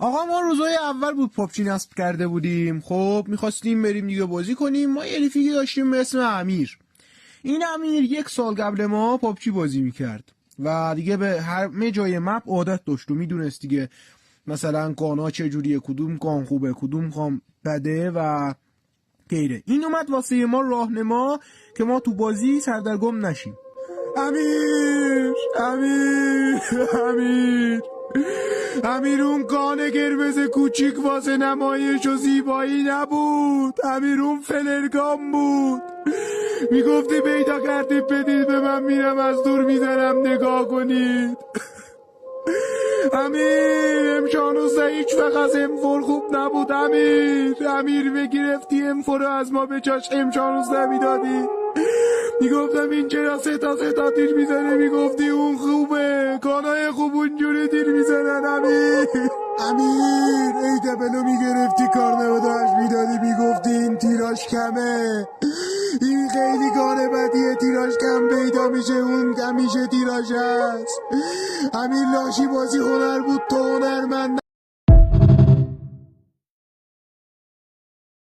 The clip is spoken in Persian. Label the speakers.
Speaker 1: آقا ما روزای اول بود پاپچی نصب کرده بودیم، خب میخواستیم بریم دیگه بازی کنیم. ما یه رفیقی داشتیم به اسم امیر. این امیر 1 سال قبل ما پاپچی بازی میکرد و دیگه به همه جای مپ عادت داشت و میدونست دیگه مثلا قانا چجوریه، کدوم قان خوبه، کدوم قان بده و غیره. این اومد واسه ما راهنما که ما تو بازی سردرگم نشیم. امیر اون قانه قرمز کوچیک واسه نمایش و زیبایی نبود. امیر اون فلرگام بود. میگفتی پیدا کردید بدید به من، میرم از دور میزنم نگاه کنید. امیر امشانوسه هیچ وقت از امفور خوب نبود. امیر بگرفتی امفور از ما به چاش امشانوسه میدادی. میگفتم این چرا سه تا تیر میزنه، میگفتی اون خوبه، کانای خوب اونجوری تیر میزنن. امیر ای دبلو میگرفتی کار نبوداش میدادی، میگفتی این تیراش کمه، این خیلی کار بدیه، تیراش کم پیدا میشه، اون همیشه تیراش هست. امیر لاشی بازی هنر بود، تو هنرمند